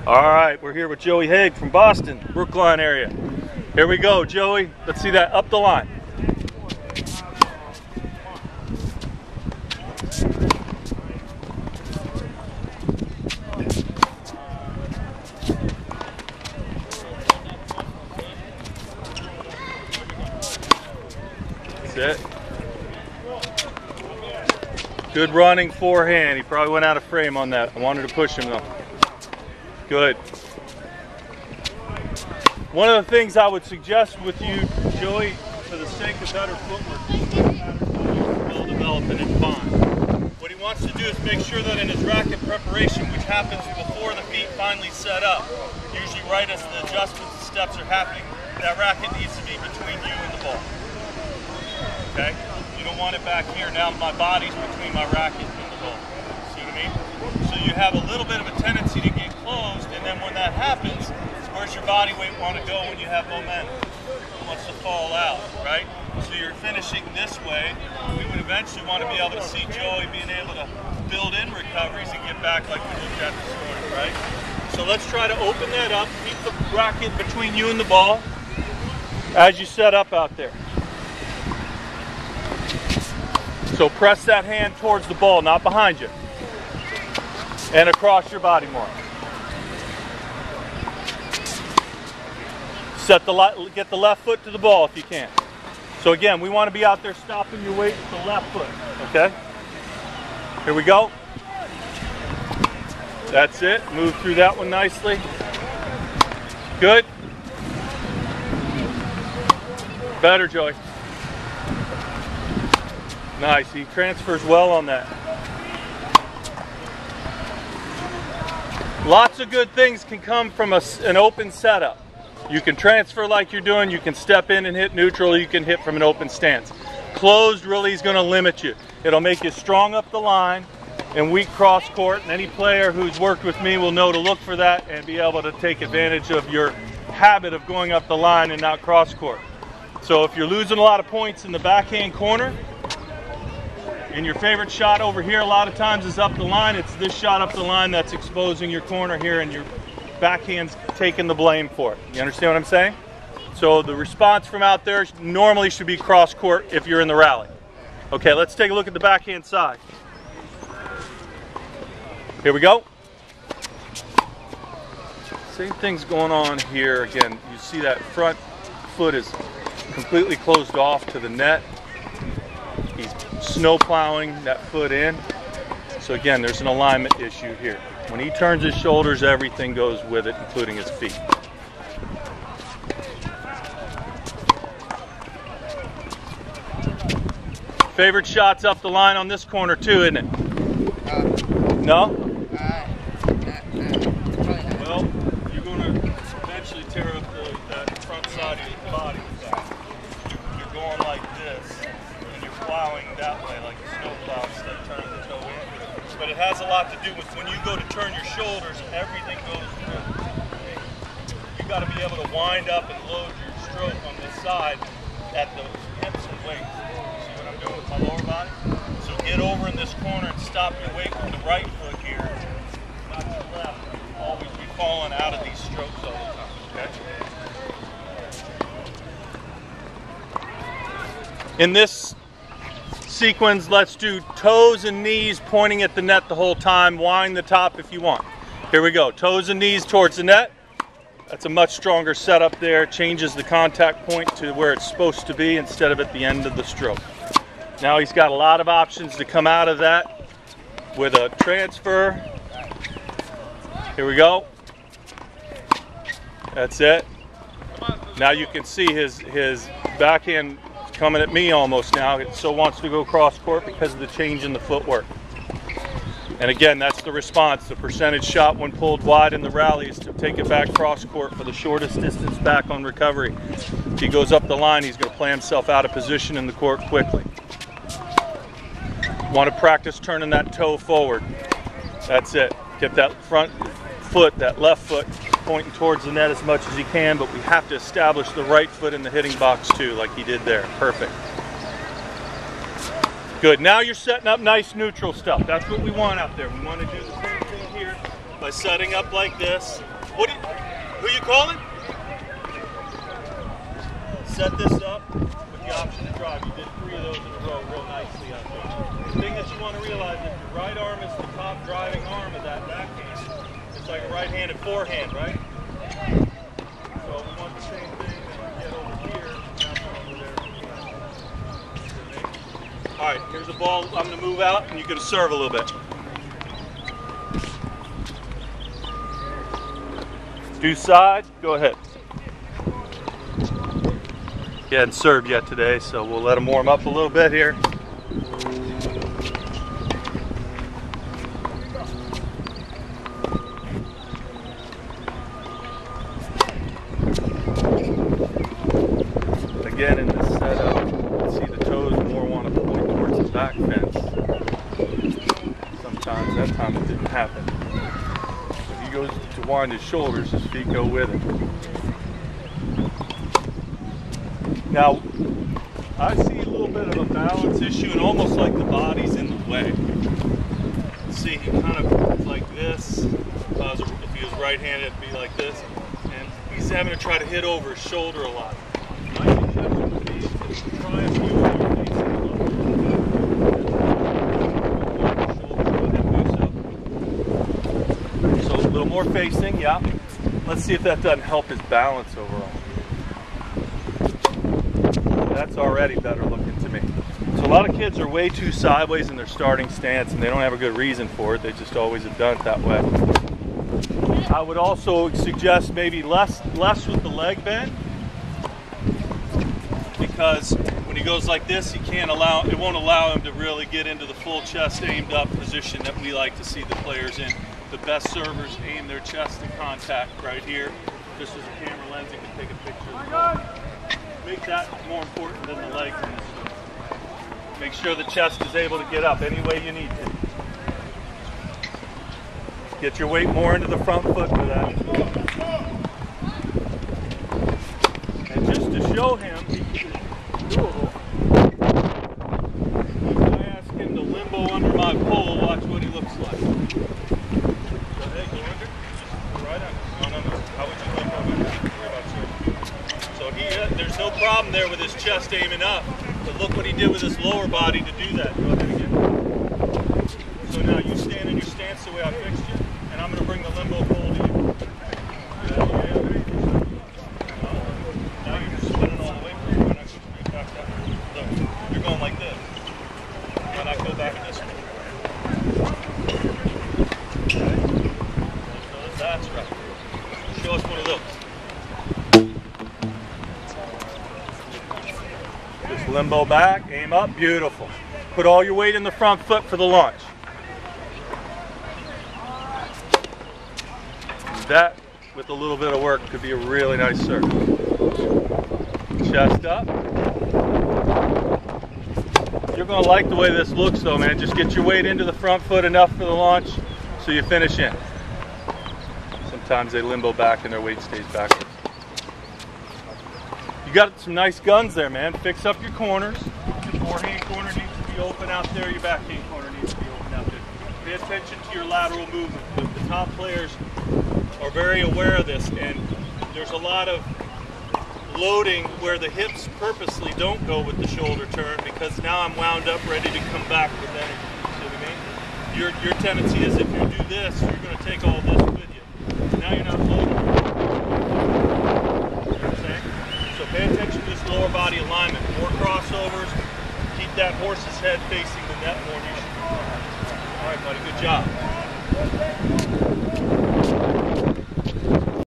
All right, we're here with Joey Haig from Boston, Brookline area. Here we go, Joey. Let's see that up the line. That's it. Good running forehand. He probably went out of frame on that. I wanted to push him though. Good. One of the things I would suggest with you, Joey, for the sake of better footwork, will develop and it's fine. What he wants to do is make sure that in his racket preparation, which happens before the feet finally set up, usually right as the adjustments and steps are happening, that racket needs to be between you and the ball. Okay? You don't want it back here. Now my body's between my racket and the ball. See what I mean? So you have a little bit of a tendency to get closed, and then when that happens, where's your body weight want to go when you have momentum? It wants to fall out, right? So you're finishing this way. We would eventually want to be able to see Joey being able to build in recoveries and get back like we looked at this morning, right? So let's try to open that up, keep the racket between you and the ball as you set up out there. So press that hand towards the ball, not behind you. And across your body more. Get the left foot to the ball if you can. So again, we want to be out there stopping your weight with the left foot, okay? Here we go. That's it. Move through that one nicely. Good. Better, Joey. Nice. He transfers well on that. Lots of good things can come from an open setup. You can transfer like you're doing, you can step in and hit neutral, you can hit from an open stance. Closed really is going to limit you. It'll make you strong up the line and weak cross court, and any player who's worked with me will know to look for that and be able to take advantage of your habit of going up the line and not cross court. So if you're losing a lot of points in the backhand corner, and your favorite shot over here a lot of times is up the line, it's this shot up the line that's exposing your corner here, and your backhand's taking the blame for it. You understand what I'm saying? So the response from out there normally should be cross court if you're in the rally. Okay, let's take a look at the backhand side. Here we go. Same thing's going on here. Again, you see that front foot is completely closed off to the net. He's snow plowing that foot in. So again, there's an alignment issue here. When he turns his shoulders, everything goes with it, including his feet. Favorite shots up the line on this corner too, isn't it? No? Well, you're going to eventually tear up that front side of your body. You're going like this, and you're plowing that way, like a snow plow, instead of turning the toe in. But it has a lot to do with when you go to turn your shoulders, everything goes through. You've got to be able to wind up and load your stroke on this side at the hips and waist. See what I'm doing with my lower body? So get over in this corner and stop your weight with the right foot here, not your left. Always be falling out of these strokes all the time, okay? In this sequence, let's do toes and knees pointing at the net the whole time. Wind the top if you want. Here we go. Toes and knees towards the net. That's a much stronger setup there. Changes the contact point to where it's supposed to be instead of at the end of the stroke. Now he's got a lot of options to come out of that with a transfer. Here we go. That's it. Now you can see his backhand coming at me almost now. It so wants to go cross court because of the change in the footwork. And again, that's the response. The percentage shot when pulled wide in the rally is to take it back cross court for the shortest distance back on recovery. If he goes up the line, he's going to play himself out of position in the court quickly. Want to practice turning that toe forward. That's it. Get that front foot, that left foot, pointing towards the net as much as he can, but we have to establish the right foot in the hitting box too, like he did there. Perfect. Good. Now you're setting up nice neutral stuff. That's what we want out there. We want to do the same thing here by setting up like this, Who you calling? Set this up with the option to drive. You did 3 of those in a row real nicely out there. The thing that you want to realize is your right arm is the top driving arm of that backhand. It's like a right-handed forehand, right? So we want the same thing that you get over here. All right, here's the ball. I'm going to move out, and you're going to serve a little bit. Do side, go ahead. He hadn't served yet today, so we'll let him warm up a little bit here. Again, in this setup, you can see the toes more want to point towards the back fence. Sometimes, that time it didn't happen. If he goes to wind his shoulders, his feet go with him. Now, I see a little bit of a balance issue and almost like the body's in the way. See, he kind of like this. If he was right-handed, it'd be like this. And he's having to try to hit over his shoulder a lot. My suggestion would be to try a few so a little more facing, yeah. Let's see if that doesn't help his balance overall. That's already better looking to me. So a lot of kids are way too sideways in their starting stance and they don't have a good reason for it. They just always have done it that way. I would also suggest maybe less with the leg bend, because when he goes like this, it won't allow him to really get into the full chest aimed up position that we like to see the players in. The best servers aim their chest in contact right here. Just as a camera lens, you can take a picture of the ball. Make that more important than the legs in this one. Make sure the chest is able to get up any way you need to. Get your weight more into the front foot for that. And just to show him, I ask him to limbo under my pole, watch what he looks like. Go ahead, go under. Just right under. No. How would you limbo under? So there's no problem there with his chest aiming up, but look what he did with his lower body to do that. Go ahead again. So now you stand in your stance the way I fixed you, and I'm going to bring the limbo pole to you. Now you're just spinning all the way through. Why not go straight back that way? Look, you're going like this. Why not go back this way? Okay. So that's right. Show us one of those. Just limbo back, aim up, beautiful. Put all your weight in the front foot for the launch. That, with a little bit of work, could be a really nice serve. Chest up. You're going to like the way this looks though, man. Just get your weight into the front foot enough for the launch so you finish in. Sometimes they limbo back and their weight stays backwards. You got some nice guns there, man. Fix up your corners. Your forehand corner needs to be open out there. Your backhand corner needs to be open out there. Pay attention to your lateral movement. The top players are very aware of this, and there's a lot of loading where the hips purposely don't go with the shoulder turn, because now I'm wound up ready to come back with energy. See what I mean? Your tendency is if you do this, you're going to take all this with you. Now you're not loading. Pay attention to this lower body alignment. More crossovers. Keep that horse's head facing the net more than you should. All right, buddy. Good job.